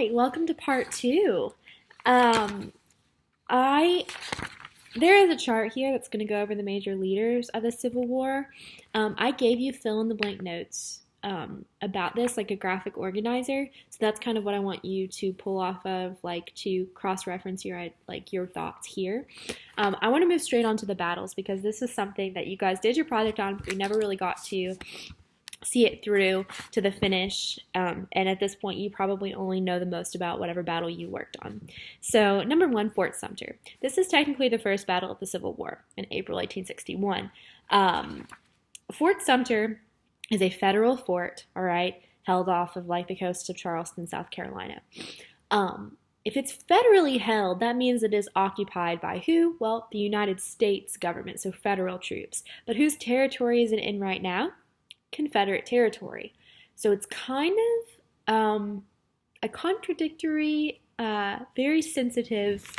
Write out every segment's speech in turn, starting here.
right, welcome to part two. Um, I There is a chart here that's going to go over the major leaders of the Civil War. I gave you fill in the blank notes about this, like a graphic organizer. So that's kind of what I want you to pull off of, like to cross-reference your thoughts here. I want to move straight on to the battles because this is something that you guys did your project on, but we never really got to see it through to the finish. And at this point, you probably only know the most about whatever battle you worked on. So, number one, Fort Sumter. This is technically the first battle of the Civil War in April 1861. Fort Sumter is a federal fort, all right, held off of like the coast of Charleston, South Carolina. If it's federally held, that means it is occupied by who? Well, the United States government, so federal troops. But whose territory is it in right now? Confederate territory. So it's kind of a contradictory, very sensitive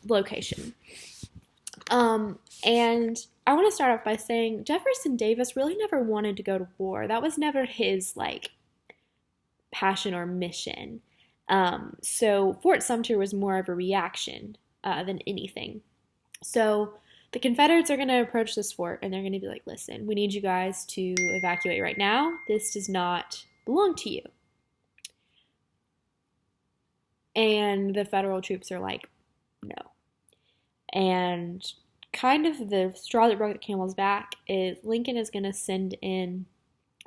location. And I want to start off by saying Jefferson Davis really never wanted to go to war. That was never his passion or mission. So Fort Sumter was more of a reaction than anything. So the Confederates are going to approach this fort and they're going to be like, listen, we need you guys to evacuate right now. This does not belong to you. And the federal troops are like, no. And kind of the straw that broke the camel's back is Lincoln is going to send in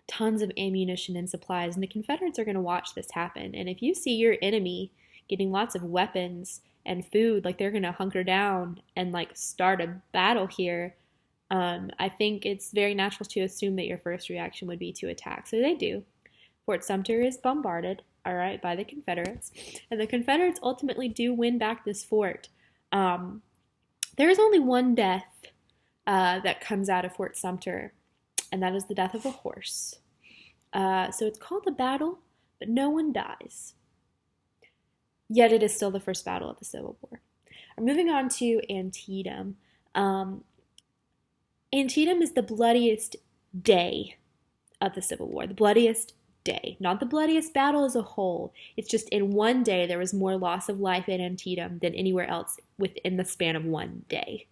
tons of ammunition and supplies, and the Confederates are going to watch this happen. And if you see your enemy getting lots of weapons and food, like they're gonna hunker down and start a battle here, I think it's very natural to assume that your first reaction would be to attack. So they do. Fort Sumter is bombarded, all right, by the Confederates, and the Confederates ultimately do win back this fort. There is only one death that comes out of Fort Sumter, and that is the death of a horse. So it's called a battle, but no one dies. Yet it is still the first battle of the Civil War. I'm moving on to Antietam. Antietam is the bloodiest day of the Civil War. The bloodiest day. Not the bloodiest battle as a whole. It's just in one day there was more loss of life in Antietam than anywhere else within the span of one day.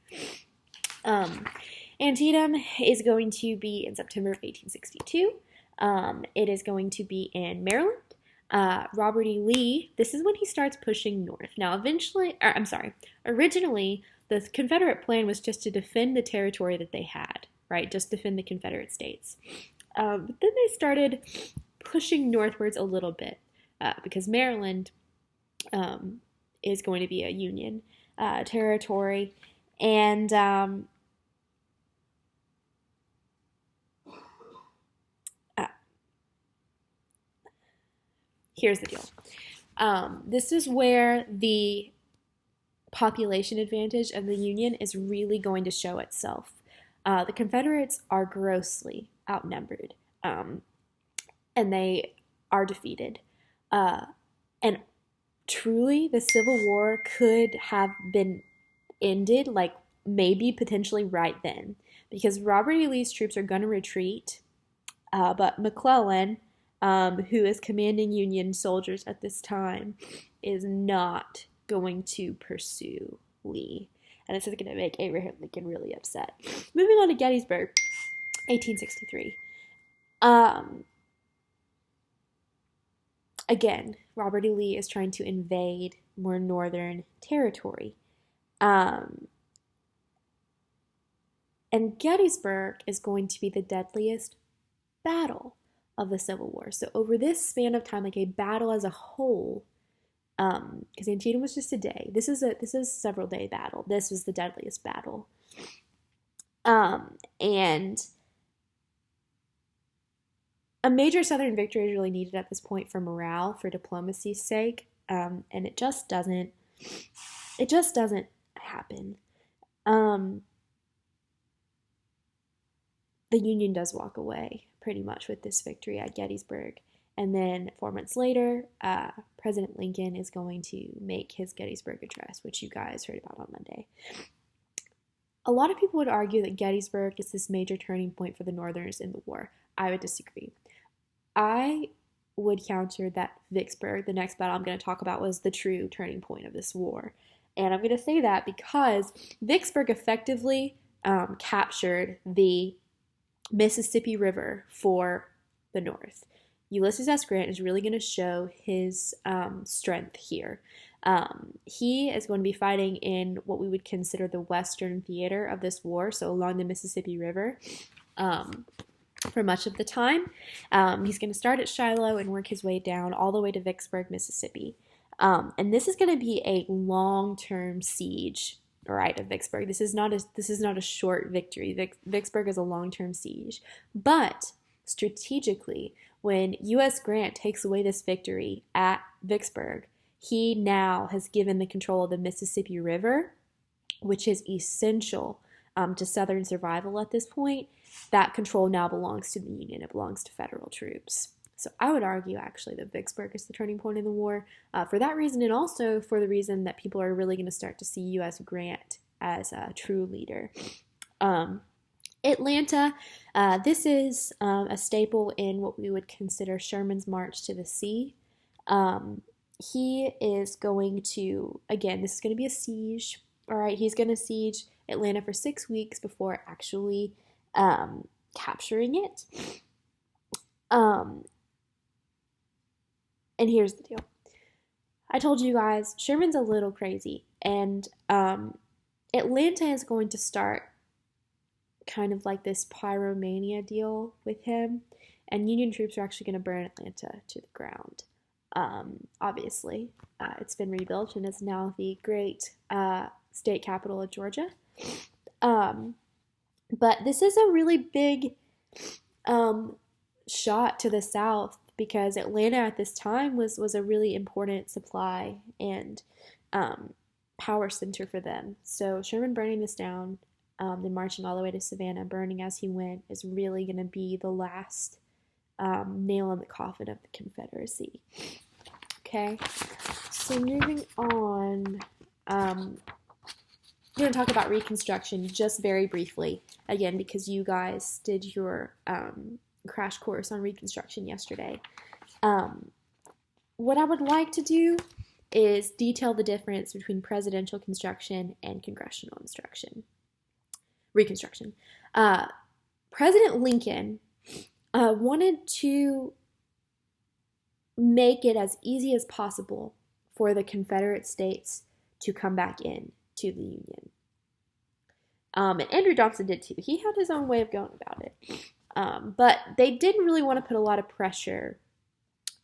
Antietam is going to be in September of 1862. It is going to be in Maryland. Robert E. Lee, this is when he starts pushing north. Now, originally, the Confederate plan was just to defend the territory that they had, right? Just defend the Confederate states. But then they started pushing northwards a little bit because Maryland is going to be a Union territory. And here's the deal. This is where the population advantage of the Union is really going to show itself. The Confederates are grossly outnumbered, and they are defeated. And truly, the Civil War could have been ended, maybe potentially right then, because Robert E. Lee's troops are going to retreat, but McClellan, who is commanding Union soldiers at this time, is not going to pursue Lee. And this is going to make Abraham Lincoln really upset. Moving on to Gettysburg, 1863. Again, Robert E. Lee is trying to invade more northern territory. And Gettysburg is going to be the deadliest battle of the Civil War. So over this span of time, like a battle as a whole, because Antietam was just a day. This is a several day battle. This was the deadliest battle. And a major Southern victory is really needed at this point for morale, for diplomacy's sake, and it just doesn't happen. The Union does walk away pretty much with this victory at Gettysburg. And then 4 months later, President Lincoln is going to make his Gettysburg Address, which you guys heard about on Monday. A lot of people would argue that Gettysburg is this major turning point for the Northerners in the war. I would disagree. I would counter that Vicksburg, the next battle I'm going to talk about, was the true turning point of this war. And I'm going to say that because Vicksburg effectively captured the Mississippi River for the North. Ulysses S. Grant is really going to show his strength here. He is going to be fighting in what we would consider the western theater of this war, so along the Mississippi River. For much of the time. He's going to start at Shiloh and work his way down all the way to Vicksburg, Mississippi. And this is going to be a long-term siege, right, of Vicksburg. This is not a short victory. Vicksburg is a long-term siege. But strategically, when U.S. Grant takes away this victory at Vicksburg, he now has given the control of the Mississippi River, which is essential to Southern survival at this point. That control now belongs to the Union. It belongs to federal troops. So I would argue, actually, that Vicksburg is the turning point in the war for that reason, and also for the reason that people are really going to start to see U.S. Grant as a true leader. Atlanta, this is a staple in what we would consider Sherman's March to the Sea. He is going to, again, this is going to be a siege. All right, he's going to siege Atlanta for 6 weeks before actually capturing it. And here's the deal. I told you guys, Sherman's a little crazy, and Atlanta is going to start kind of like this pyromania deal with him, and Union troops are actually going to burn Atlanta to the ground. Obviously, it's been rebuilt and is now the great state capital of Georgia. But this is a really big shot to the South, because Atlanta at this time was a really important supply and power center for them. So Sherman burning this down, then marching all the way to Savannah, burning as he went, is really going to be the last nail in the coffin of the Confederacy. Okay, so moving on, I'm going to talk about Reconstruction just very briefly, again, because you guys did your crash course on Reconstruction yesterday. What I would like to do is detail the difference between presidential construction and congressional Reconstruction. President Lincoln wanted to make it as easy as possible for the Confederate States to come back in to the Union. And Andrew Johnson did too. He had his own way of going about it. But they didn't really want to put a lot of pressure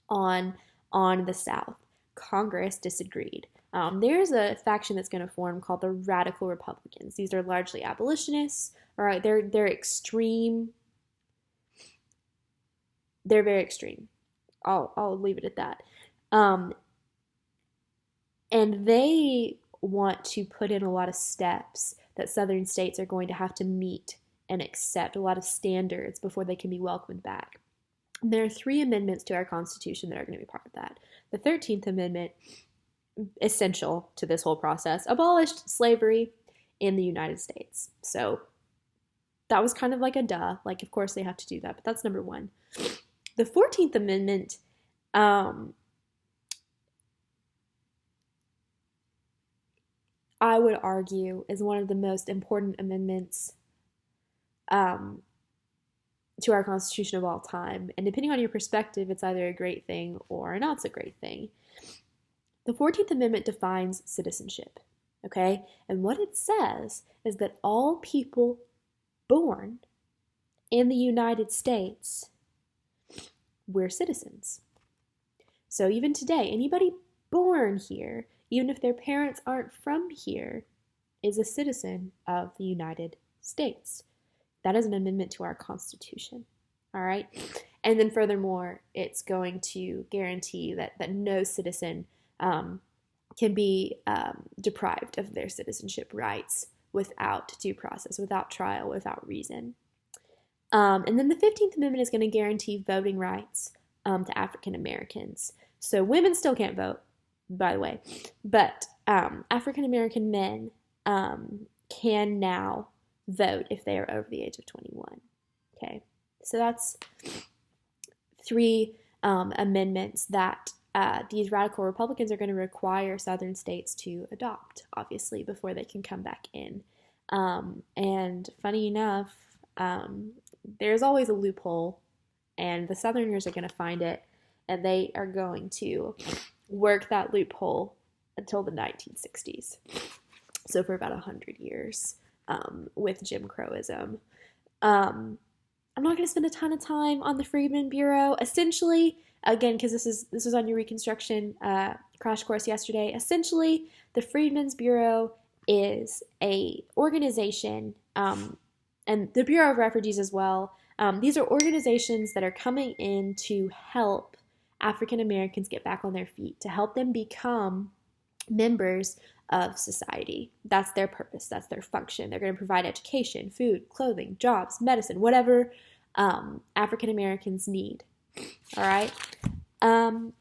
on the South. Congress disagreed. There's a faction that's going to form called the Radical Republicans. These are largely abolitionists. All right, they're extreme. They're very extreme. I'll leave it at that. And they want to put in a lot of steps that Southern states are going to have to meet and accept, a lot of standards before they can be welcomed back. And there are 3 amendments to our Constitution that are going to be part of that. The 13th Amendment, essential to this whole process, abolished slavery in the United States. So that was kind of like a duh. Like, of course they have to do that, but that's number 1. The 14th Amendment, I would argue, is one of the most important amendments to our Constitution of all time. And depending on your perspective, it's either a great thing or not so great thing. The 14th Amendment defines citizenship, okay? And what it says is that all people born in the United States, we're citizens. So even today, anybody born here, even if their parents aren't from here, is a citizen of the United States. That is an amendment to our Constitution, all right? And then furthermore, it's going to guarantee that no citizen can be deprived of their citizenship rights without due process, without trial, without reason. And then the 15th Amendment is going to guarantee voting rights to African Americans. So women still can't vote, by the way, but African American men can now vote if they are over the age of 21. Okay, so that's 3 amendments that these radical Republicans are going to require Southern states to adopt, obviously, before they can come back in. And funny enough, there's always a loophole, and the Southerners are going to find it, and they are going to work that loophole until the 1960s. So for about 100 years with Jim Crowism. I'm not going to spend a ton of time on the Freedmen Bureau. Essentially, again, because this was on your Reconstruction crash course yesterday, essentially the Freedmen's Bureau is a organization, and the Bureau of Refugees as well. These are organizations that are coming in to help African Americans get back on their feet, to help them become members of society. That's their purpose. That's their function. They're going to provide education, food, clothing, jobs, medicine, whatever African Americans need. All right. Andrew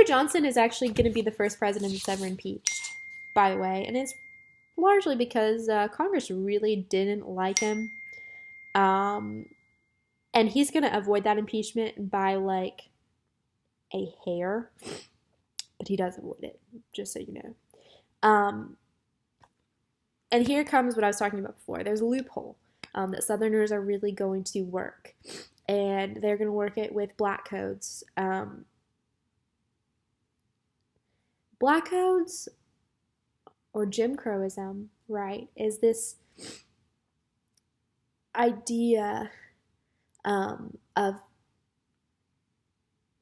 Johnson is actually going to be the first president that's ever impeached, by the way, and it's largely because Congress really didn't like him. And he's going to avoid that impeachment by like a hair, but he does avoid it, just so you know. And here comes what I was talking about before. There's a loophole that Southerners are really going to work, and they're going to work it with black codes. Black codes, or Jim Crowism, right, is this idea of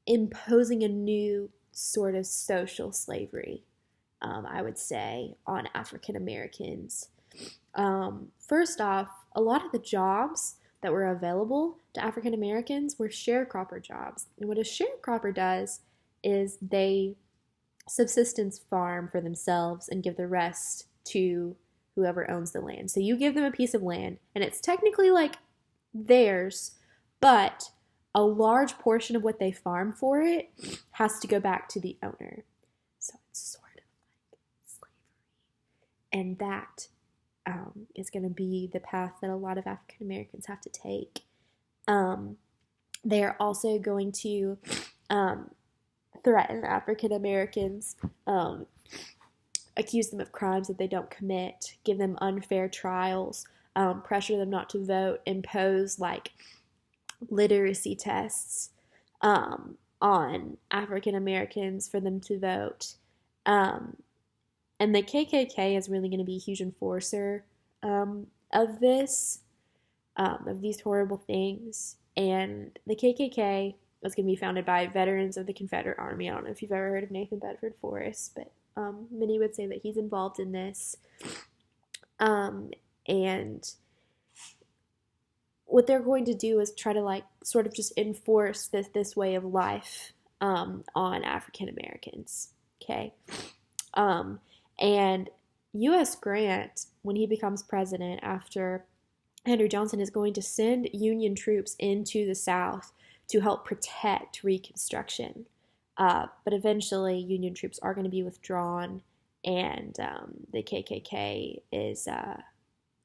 imposing a new sort of social slavery, I would say, on African Americans. First off, a lot of the jobs that were available to African Americans were sharecropper jobs. And what a sharecropper does is they subsistence farm for themselves and give the rest to whoever owns the land. So you give them a piece of land, and it's technically like theirs, but a large portion of what they farm for it has to go back to the owner. So it's sort of like slavery. And that is going to be the path that a lot of African Americans have to take. They are also going to threaten African Americans, accuse them of crimes that they don't commit, give them unfair trials, pressure them not to vote, impose like literacy tests on African Americans for them to vote. And the KKK is really going to be a huge enforcer of this, of these horrible things. And the KKK was going to be founded by veterans of the Confederate Army. I don't know if you've ever heard of Nathan Bedford Forrest, but many would say that he's involved in this. And what they're going to do is try to like sort of just enforce this way of life on African Americans. Okay. And U.S. Grant, when he becomes president after Andrew Johnson, is going to send Union troops into the South to help protect Reconstruction. But eventually, Union troops are going to be withdrawn, and the KKK is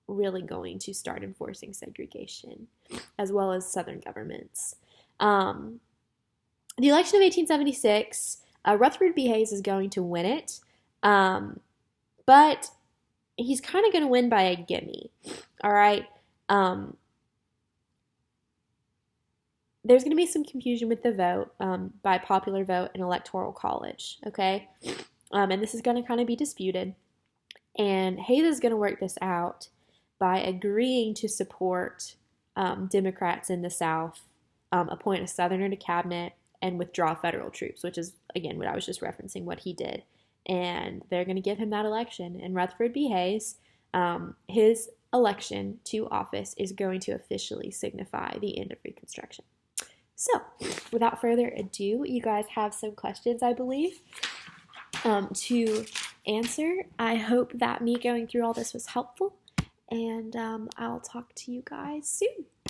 really going to start enforcing segregation, as well as Southern governments. The election of 1876, Rutherford B. Hayes is going to win it, but he's kind of going to win by a gimme, all right? There's going to be some confusion with the vote by popular vote and electoral college, okay? And this is going to kind of be disputed. And Hayes is going to work this out by agreeing to support Democrats in the South, appoint a Southerner to cabinet, and withdraw federal troops, which is, again, what I was just referencing, what he did. And they're going to give him that election. And Rutherford B. Hayes, his election to office is going to officially signify the end of Reconstruction. So, without further ado, you guys have some questions, I believe, to answer. I hope that me going through all this was helpful, and I'll talk to you guys soon.